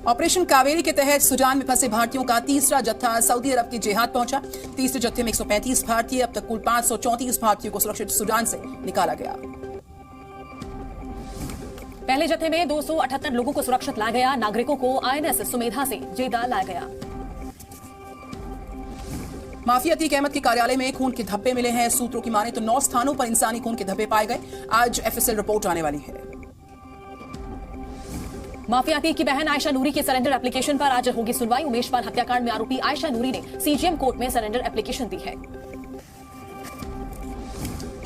Operation Kaveri के तहत Sudan में फंसे भारतीयों का तीसरा जत्था सऊदी अरब की जेहाद पहुंचा। तीसरे जत्थे में 135 भारतीय, अब तक कुल 534 भारतीयों को सुरक्षित सूडान से निकाला गया। पहले जत्थे में 278 लोगों को सुरक्षित लाया गया। नागरिकों को INS सुमेधा से जेदा लाया गया। माफिया अतीक अहमद के कार्यालय में खून के धब्बे मिले हैं। सूत्रों की माने तो 9 स्थानों पर इंसानी खून के धब्बे पाए गए। आज FSL रिपोर्ट आने वाली है। माफिया अतीक की बहन आयशा नूरी के सरेंडर एप्लीकेशन पर आज होगी सुनवाई। उमेशपाल हत्याकांड में आरोपी आयशा नूरी ने CGM कोर्ट में सरेंडर एप्लीकेशन दी है।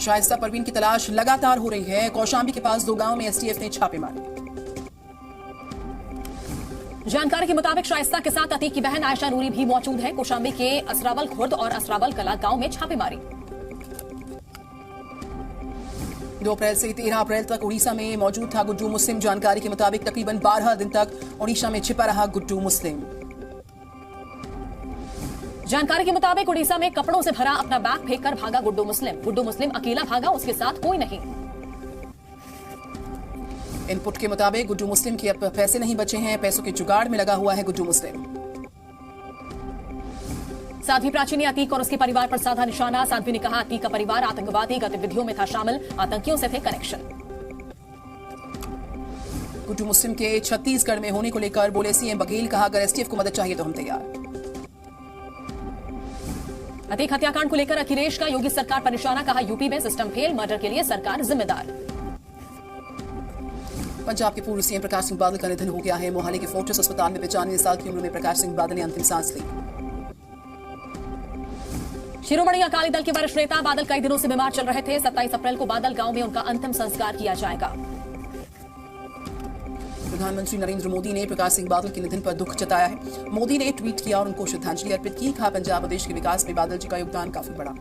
शाइस्ता परवीन की तलाश लगातार हो रही है। कौशांबी के पास 2 गांवों में STF ने छापे मारे। जानकारी के मुताबिक शाइस्ता के साथ अतीक की बहन आयशा नूरी भी मौजूद है। कौशांबी के असरावल खुर्द और असरावल कला गांव में छापेमारी। 2 अप्रैल से 13 अप्रैल तक उड़ीसा में मौजूद था गुड्डू मुस्लिम। जानकारी के मुताबिक तकरीबन 12 दिन तक उड़ीसा में छिपा रहा गुड्डू मुस्लिम। जानकारी के मुताबिक उड़ीसा में कपड़ों से भरा अपना बैग फेंककर भागा गुड्डू मुस्लिम। गुड्डू मुस्लिम अकेला भागा, उसके साथ कोई नहीं। इनपुट के मुताबिक गुड्डू मुस्लिम के अब पैसे नहीं बचे हैं। पैसों के जुगाड़ में लगा हुआ है गुड्डू मुस्लिम। साध्वी प्राची ने अतीक और उसके परिवार पर साधा निशाना। साध्वी ने कहा अतीक का परिवार आतंकवादी गतिविधियों में था शामिल, आतंकियों से थे कनेक्शन। गुड्डू मुस्लिम के छत्तीसगढ़ में होने को लेकर बोले CM बघेल, कहा अगर STF को मदद चाहिए तो हम तैयार। अतीक हत्याकांड को लेकर अखिलेश का योगी सरकार पर निशाना। कहा यूपी में सिस्टम फेल, मर्डर के लिए सरकार जिम्मेदार। पंजाब के पूर्व CM प्रकाश सिंह बादल का निधन हो गया है। मोहाली के फोर्टिस अस्पताल में 95 साल की उम्र में प्रकाश सिंह बादल ने अंतिम सांस ली। शिरोमणि अकाली दल के वरिष्ठ नेता बादल कई दिनों से बीमार चल रहे थे। 27 अप्रैल को बादल गांव में उनका अंतिम संस्कार किया जाएगा। प्रधानमंत्री नरेंद्र मोदी ने प्रकाश सिंह बादल के निधन पर दुख जताया है। मोदी ने ट्वीट किया और उनको श्रद्धांजलि अर्पित की। कहा पंजाब और देश के विकास में बादल जी का योगदान काफी बड़ा।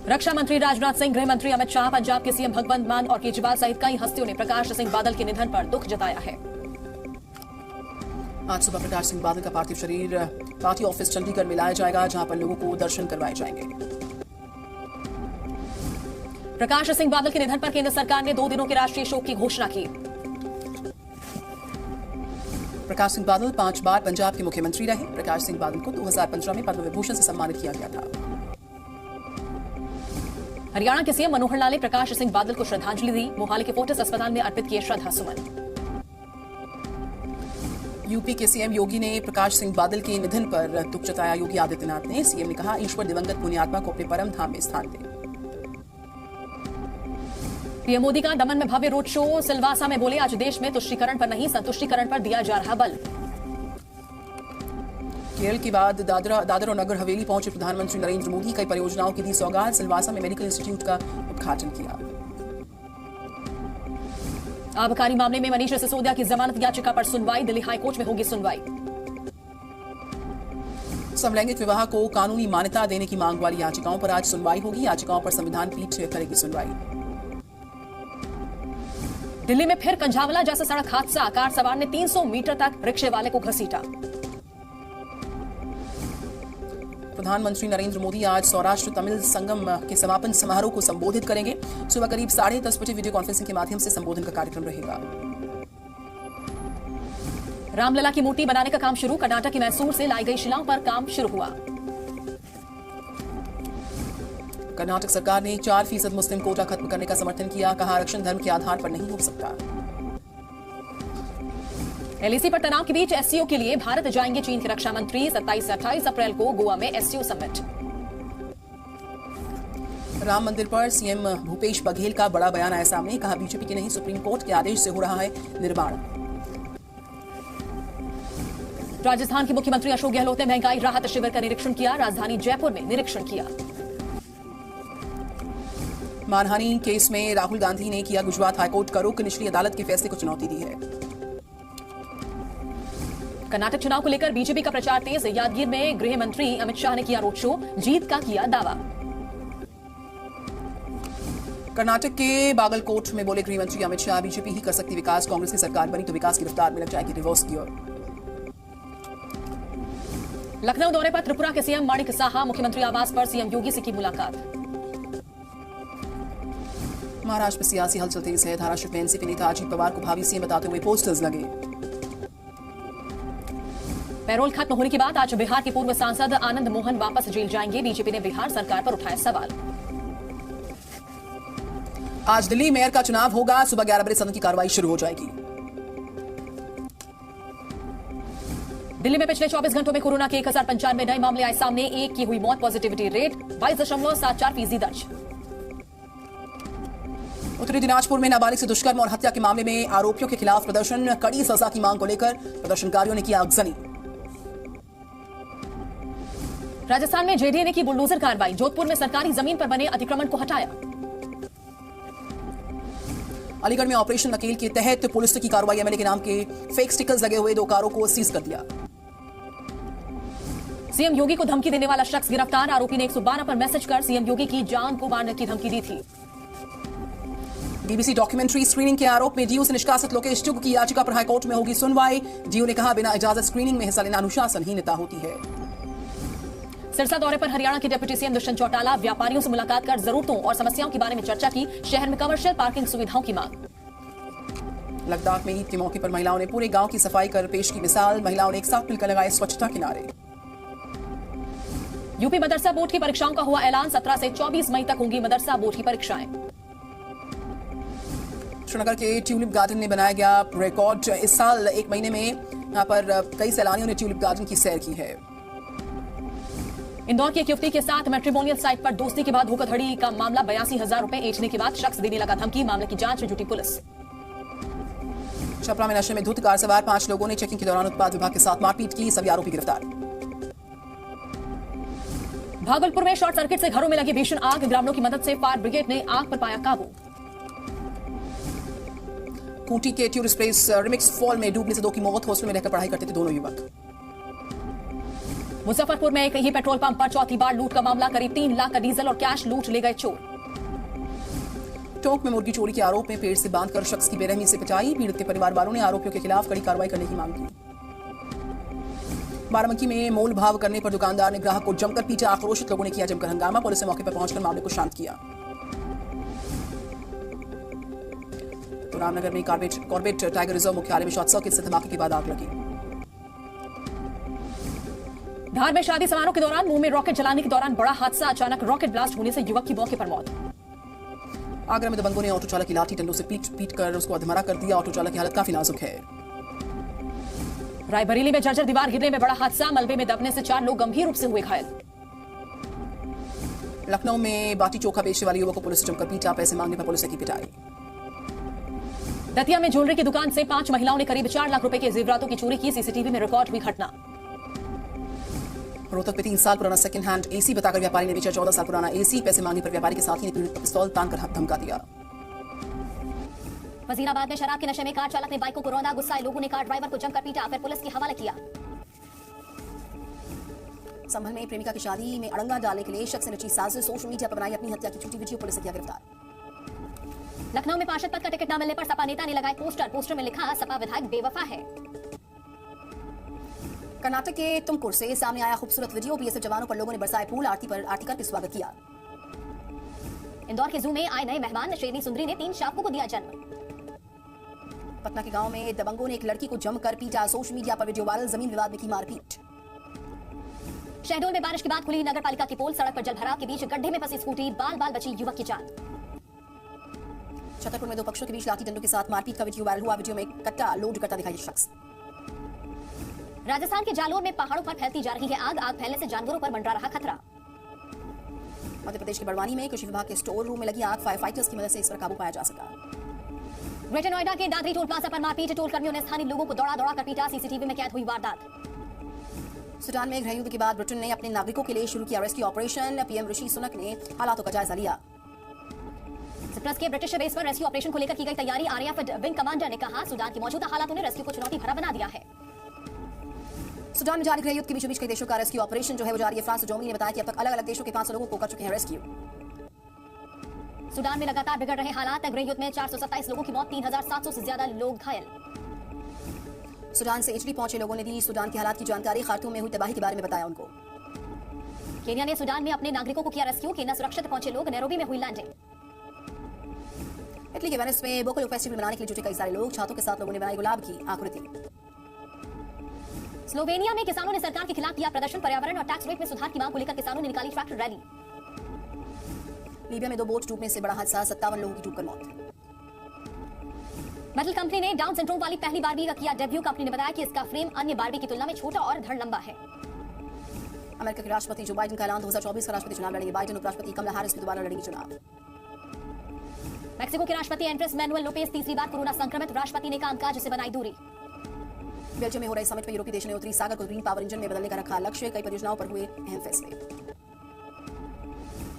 रक्षा मंत्री राजनाथ सिंह, गृह मंत्री अमित शाह, पंजाब के CM भगवंत मान और केजरीवाल सहित कई हस्तियों ने प्रकाश सिंह बादल के निधन पर दुख जताया है। आज सुबह प्रकाश सिंह बादल का पार्थिव शरीर पार्टी ऑफिस चंडीगढ़ में लाया जाएगा, जहां पर लोगों को दर्शन करवाए जाएंगे। प्रकाश सिंह बादल के निधन पर केंद्र सरकार ने 2 दिनों के राष्ट्रीय शोक की घोषणा की। प्रकाश सिंह बादल 5 बार पंजाब के मुख्यमंत्री रहे। प्रकाश सिंह बादल को 2015 में पद्म विभूषण से सम्मानित किया गया था। हरियाणा के CM मनोहर लाल ने प्रकाश सिंह बादल को श्रद्धांजलि दी। मोहाली के फोर्टिस अस्पताल में अर्पित किए श्रद्धा सुमन। यूपी के CM योगी ने प्रकाश सिंह बादल के निधन पर दुख जताया। योगी आदित्यनाथ ने CM ने कहा ईश्वर दिवंगत पुण्यात्मा को अपने परम धाम में स्थान दे। PM मोदी का दमन में भव्य रोड शो। सिलवासा में बोले आज देश में तुष्टीकरण पर नहीं संतुष्टीकरण पर दिया जा रहा बल। केरल के बाद दादर और नगर हवेली पहुंचे प्रधानमंत्री नरेंद्र मोदी। कई परियोजनाओं की दी सौगात। सिलवासा में मेडिकल इंस्टीट्यूट का उद्घाटन किया। आबकारी मामले में मनीष सिसोदिया की जमानत याचिका पर सुनवाई। दिल्ली हाईकोर्ट में होगी सुनवाई। समलैंगिक विवाह को कानूनी मान्यता देने की मांग वाली याचिकाओं पर आज सुनवाई होगी। याचिकाओं पर संविधान पीठ करेगी सुनवाई। दिल्ली में फिर कंझावला जैसा सड़क हादसा। कार सवार ने 300 मीटर तक रिक्शे वाले को घसीटा। प्रधानमंत्री नरेंद्र मोदी आज सौराष्ट्र तमिल संगम के समापन समारोह को संबोधित करेंगे। सुबह करीब 10:30 बजे वीडियो कॉन्फ्रेंसिंग के माध्यम से संबोधन का कार्यक्रम रहेगा। रामलला की मूर्ति बनाने का काम शुरू। कर्नाटक के मैसूर से लाई गई शिलाओं पर काम शुरू हुआ। कर्नाटक सरकार ने 4% मुस्लिम कोटा खत्म करने का समर्थन किया। कहा आरक्षण धर्म के आधार पर नहीं हो सकता। LAC पर तनाव के बीच SCO के लिए भारत जाएंगे चीन के रक्षा मंत्री। 27 से 28 अप्रैल को गोवा में SCO समिट। राम मंदिर पर CM भूपेश बघेल का बड़ा बयान आया सामने। कहा बीजेपी के नहीं सुप्रीम कोर्ट के आदेश से हो रहा है निर्माण। राजस्थान के मुख्यमंत्री अशोक गहलोत ने महंगाई राहत शिविर का निरीक्षण किया। राजधानी जयपुर में निरीक्षण किया। मानहानि केस में राहुल गांधी ने किया गुजरात हाईकोर्ट का रुख। निचली अदालत के फैसले को चुनौती दी है। कर्नाटक चुनाव को लेकर बीजेपी का प्रचार तेज। यादगीर में गृह मंत्री अमित शाह ने किया रोड शो। जीत का किया दावा। कर्नाटक के बागलकोट में बोले गृह मंत्री अमित शाह बीजेपी ही कर सकती विकास। कांग्रेस की सरकार बनी तो विकास की रफ्तार में लग जाएगी रिवर्स गियर। लखनऊ दौरे पर त्रिपुरा के CM माणिक साहा। मुख्यमंत्री आवास पर CM योगी से की मुलाकात। महाराष्ट्र में सियासी हलचल तेज है। धाराशिव में एनसीपी नेता अजीत पवार को भावी सीएम बताते हुए पोस्टर्स लगे। पैरोल खत्म होने के बाद आज बिहार के पूर्व सांसद आनंद मोहन वापस जेल जाएंगे। बीजेपी ने बिहार सरकार पर उठाया सवाल। आज दिल्ली मेयर का चुनाव होगा। सुबह 11 बजे सदन की कार्रवाई शुरू हो जाएगी। दिल्ली में पिछले 24 घंटों में कोरोना के 1095 नए मामले आए सामने। एक की हुई मौत। पॉजिटिविटी रेट 22.74% दर्ज। उत्तरी दिनाजपुर में नाबालिग से दुष्कर्म और हत्या के मामले में आरोपियों के खिलाफ प्रदर्शन। कड़ी सजा की मांग को लेकर प्रदर्शनकारियों ने किया आगजनी। राजस्थान में जेडीए ने की बुलडोजर कार्रवाई। जोधपुर में सरकारी जमीन पर बने अतिक्रमण को हटाया। अलीगढ़ में ऑपरेशन नकेल के तहत पुलिस की कार्रवाई। एमएलए के नाम के फेक स्टिकर्स लगे हुए 2 कारों को सीज कर दिया। सीएम योगी को धमकी देने वाला शख्स गिरफ्तार। आरोपी ने 112 पर मैसेज कर सीएम योगी की जान को मारने की धमकी दी थी। बीबीसी डॉक्यूमेंट्री स्क्रीनिंग के आरोप में डीयू से निष्कासित लोकेश चुग की याचिका पर हाईकोर्ट में होगी सुनवाई। डीयू ने कहा, बिना इजाजत स्क्रीनिंग में हिस्सा लेना अनुशासनहीनता होती है। सिरसा दौरे पर हरियाणा के डिप्टी सीएम दुष्यंत चौटाला। व्यापारियों से मुलाकात कर जरूरतों और समस्याओं के बारे में चर्चा की। शहर में कमर्शियल पार्किंग सुविधाओं की मांग। लद्दाख में ईद के मौके पर महिलाओं ने पूरे गांव की सफाई कर पेश की मिसाल। महिलाओं ने एक साथ मिलकर लगाए स्वच्छता के नारे। यूपी मदरसा बोर्ड की परीक्षाओं का हुआ ऐलान। 17 से 24 मई तक होंगी मदरसा बोर्ड की परीक्षाएं। श्रीनगर के ट्यूलिप गार्डन में बनाया गया रिकॉर्ड। इस साल 1 महीने में यहां पर कई सैलानियों ने ट्यूलिप गार्डन की सैर की है। इंदौर की एक युवती के साथ मैट्रिमोनियल साइट पर दोस्ती के बाद धोखाधड़ी का मामला। 82,000 रुपए ऐंठने के बाद शख्स देने लगा धमकी। मामले की जांच में जुटी पुलिस। छपरा में नशे में धुत कार सवार 5 लोगों ने चेकिंग के दौरान उत्पाद विभाग के साथ मारपीट की। सभी आरोपी गिरफ्तार। भागलपुर में शॉर्ट सर्किट से घरों में लगी भीषण आग। ग्रामीणों की मदद से फायर ब्रिगेड ने आग पर पाया काबू। खूंटी के टूरिस्ट प्लेस रिमिक्स फॉल में डूबने से 2 की मौत। हॉस्टल में रहकर पढ़ाई करते थे दोनों युवक। मुजफ्फरपुर में एक ही पेट्रोल पंप पर चौथी बार लूट का मामला। करीब 3 लाख का डीजल और कैश लूट ले गए चोर। टोंक में मुर्गी चोरी के आरोप में पेड़ से बांधकर शख्स की बेरहमी से पिटाई। पीड़ित के परिवार वालों ने आरोपियों के खिलाफ कड़ी कार्रवाई करने की मांग की। बाराबंकी में मोल भाव करने पर दुकानदार ने ग्राहक को जमकर पीटा। आक्रोशित लोगों ने किया जमकर हंगामा। पुलिस ने मौके पर पहुंचकर मामले को शांत किया। तो रामनगर में कॉर्बेट टाइगर रिजर्व मुख्यालय में शॉर्ट सर्किट से धमाके के बाद आग लगी। धार में शादी समारोह के दौरान मुंह में रॉकेट जलाने के दौरान बड़ा हादसा। अचानक रॉकेट ब्लास्ट होने से युवक की मौके पर मौत। आगरा में दबंगों ने ऑटो चालक की लाठी डंडों से पीट कर उसको अधमरा कर दिया। ऑटो चालक की हालत काफी नाजुक है। रायबरेली में जर्जर दीवार गिरने में बड़ा हादसा। मलबे में दबने से 4 लोग गंभीर रूप से हुए घायल। लखनऊ में बाटी चोखा बेचने वाले युवक को पुलिस ने जमकर पीटा। पैसे मांगने पर पुलिस ने की पिटाई। दतिया में ज्वेलरी की दुकान से 5 महिलाओं ने करीब 4 लाख रुपए के जेवरातों की चोरी की। सीसीटीवी में रिकॉर्ड हुई घटना। रोहतक में 3 साल पुराना सेकंड हैंड एसी बताकर व्यापारी ने बेचा 14 साल पुराना एसी। पैसे मांगने पर व्यापारी के साथी ने पीड़ित पर पिस्तौल तानकर धमका दिया। वजीराबाद में शराब के नशे में कार चालक ने बाइक को रौंदा। गुस्साए लोगों ने कार ड्राइवर को जमकर पीटा, फिर पुलिस के हवाले किया। संभल में प्रेमिका की शादी में अड़ंगा डालने के लिए शख्स ने रची साजिश। सोशल मीडिया पर बनाई अपनी हत्या की झूठी वीडियो। पुलिस ने किया गिरफ्तार। लखनऊ में पार्षद पद का टिकट न मिलने पर सपा नेता ने लगाए पोस्टर में लिखा, सपा विधायक बेवफा है। कर्नाटक के तुमकुर से सामने आया खूबसूरत वीडियो। बीएसएफ जवानों पर लोगों ने बरसाए फूल। आरती करके स्वागत किया। इंदौर के जू में आए नए मेहमान शेरनी सुंदरी ने 3 शावकों को दिया जन्म। पटना के गांव में दबंगों ने एक लड़की को जमकर पीटा। सोशल मीडिया पर वीडियो वायरल। जमीन विवाद में की मारपीट। शहडोल में बारिश के बाद खुली नगर पालिका की पोल। सड़क पर जलभराव के बीच गड्ढे में फंसी स्कूटी। बाल बची युवक की जान। छतरपुर में 2 पक्षों के बीच लाठी डंडों के साथ मारपीट का वीडियो वायरल हुआ। वीडियो में कट्टा लोड करता दिखाई शख्स। राजस्थान के जालोर में पहाड़ों पर फैलती जा रही है आग। आग फैलने से जानवरों पर मंडरा रहा खतरा। मध्य प्रदेश के बड़वानी में कृषि विभाग के स्टोर रूम में लगी आग। फायर फाइटर्स की मदद से इस पर काबू पाया जा सका। ग्रेटर नोएडा के दादरी टोल प्लाजा पर मारपीट। टोल कर्मियों ने स्थानीय लोगों को दौड़ा कर पीटा। सीसीटीवी में कैद हुई वारदात। सूडान में गृहयुद्ध के बाद ब्रिटेन ने अपने नागरिकों के लिए शुरू किया rescue operation. PM Rishi Sunak ने हालातों का जायजा लिया। सिप्रस के ब्रिटिश बेस पर रेस्क्यू ऑपरेशन को लेकर की गई तैयारी। आरएएफ विंग कमांडर ने कहा, सूडान की मौजूदा हालातों ने रेस्क्यू को चुनौती भरा बना दिया है। सूडान में जारी गृहयुद्ध के बीचों बीच कई देशों का रेस्क्यू ऑपरेशन जो है वो जारी है। फ्रांस जर्मनी ने बताया कि अब तक अलग-अलग देशों के 500 लोगों को कर चुके हैं रेस्क्यू। सूडान में लगातार बिगड़ रहे हालात। गृहयुद्ध में 427 लोगों की मौत। 3700 से ज्यादा लोग घायल। सूडान से इटली पहुंचे लोगों ने दी सूडान के हालात की जानकारी। खार्तूम में हुई तबाही के बारे में बताया उनको। केन्या ने सूडान में अपने नागरिकों को किया रेस्क्यू। केन्या सुरक्षित पहुंचे लोग। नैरोबी में हुई लैंडिंग। इटली के वेनिस में बोकलो फेस्टिवल मनाने के लिए जुटे कई सारे लोग, छातों के साथ लोगों ने बनाई गुलाब की आकृति। स्लोवेनिया में किसानों ने सरकार के खिलाफ किया प्रदर्शन, पर्यावरण और टैक्स रेट में सुधार की मांग को लेकर किसानों ने निकाली ट्रैक्टर रैली। लीबिया में 2 बोट डूबने से बड़ा हादसा, 57 लोगों की डूबकर मौत। मेटल कंपनी ने डाउन सिंड्रोम वाली पहली बारबी का किया डेब्यू। कंपनी ने बताया कि इसका फ्रेम अन्य बारबी की तुलना में छोटा और धड़ लंबा है। अमेरिका के राष्ट्रपति जो बाइडेन का ऐलान, 2024 का राष्ट्रपति चुनाव लड़ेंगे बाइडेन। उपराष्ट्रपति कमला हैरिस भी दोबारा लड़ेंगी चुनाव। मैक्सिको के राष्ट्रपति एंड्रेस मैनुएल लोपेज तीसरी बार कोरोना संक्रमित, राष्ट्रपति ने कामकाज से बनाई दूरी। बेल्जियम में हो रहे समिट में यूरोपीय देशों ने उत्तरी सागर को ग्रीन पावर इंजन में बदलने का रखा लक्ष्य, कई परियोजनाओं पर हुए अहम फैसले।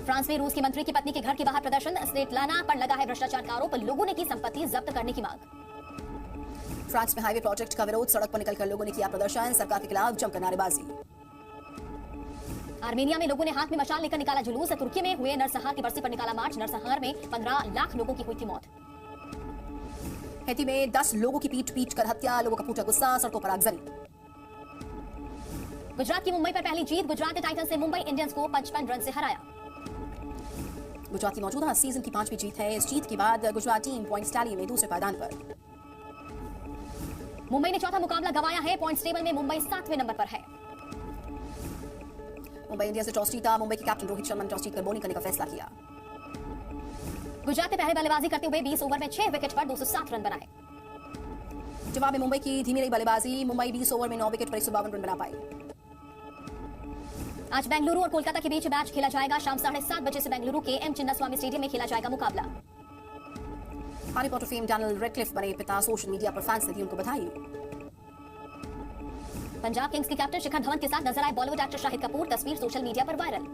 फ्रांस में रूस के मंत्री की पत्नी के घर के बाहर प्रदर्शन, स्वेटलाना पर लगा है भ्रष्टाचार का आरोप, लोगों ने की संपत्ति जब्त करने की मांग। फ्रांस में हाईवे प्रोजेक्ट का विरोध, सड़क पर निकलकर लोगों ने किया प्रदर्शन, सरकार के खिलाफ जमकर नारेबाजी। आर्मेनिया में लोगों ने हाथ में मशाल लेकर निकाला जुलूस, तुर्की में हुए नरसंहार की बरसी पर निकाला मार्च, नरसंहार में 15 लाख लोगों की हुई थी मौत। हैती में 10 लोगों की पीट कर हत्या, लोगों का फूटा गुस्सा, सड़कों पर आगजनी। गुजरात की मुंबई पर पहली जीत, गुजरात टाइटंस ने मुंबई इंडियंस को 55 रन से हराया। गुजरात की मौजूदा सीजन की 5वीं जीत है। इस जीत के बाद गुजरात टीम पॉइंट्स टैली में दूसरे पायदान पर। मुंबई ने चौथा मुकाबला गंवाया है, पॉइंट्स टेबल में मुंबई 7वें नंबर पर है। मुंबई इंडियंस से टॉस जीता, मुंबई के कैप्टन रोहित शर्मा ने टॉस जीतकर बॉलिंग करने का फैसला किया। गुजरात ने पहले बल्लेबाजी करते हुए 20 ओवर में 6 विकेट पर 207 रन बनाए। जवाब में मुंबई की धीमी रही बल्लेबाजी, मुंबई 20 ओवर में 9 विकेट पर 152 रन बना पाई। आज बेंगलुरु और कोलकाता के बीच मैच खेला जाएगा। शाम 7:30 बजे से बेंगलुरु के एम चिन्नास्वामी स्टेडियम में खेला जाएगा मुकाबला। Harry Potter fame Daniel Radcliffe बने पिता, सोशल मीडिया पर फैंस ने दी उनको बधाई। पंजाब किंग्स के कैप्टन शिखर धवन के साथ नजर आए बॉलीवुड एक्टर शाहिद कपूर, तस्वीर सोशल मीडिया पर वायरल।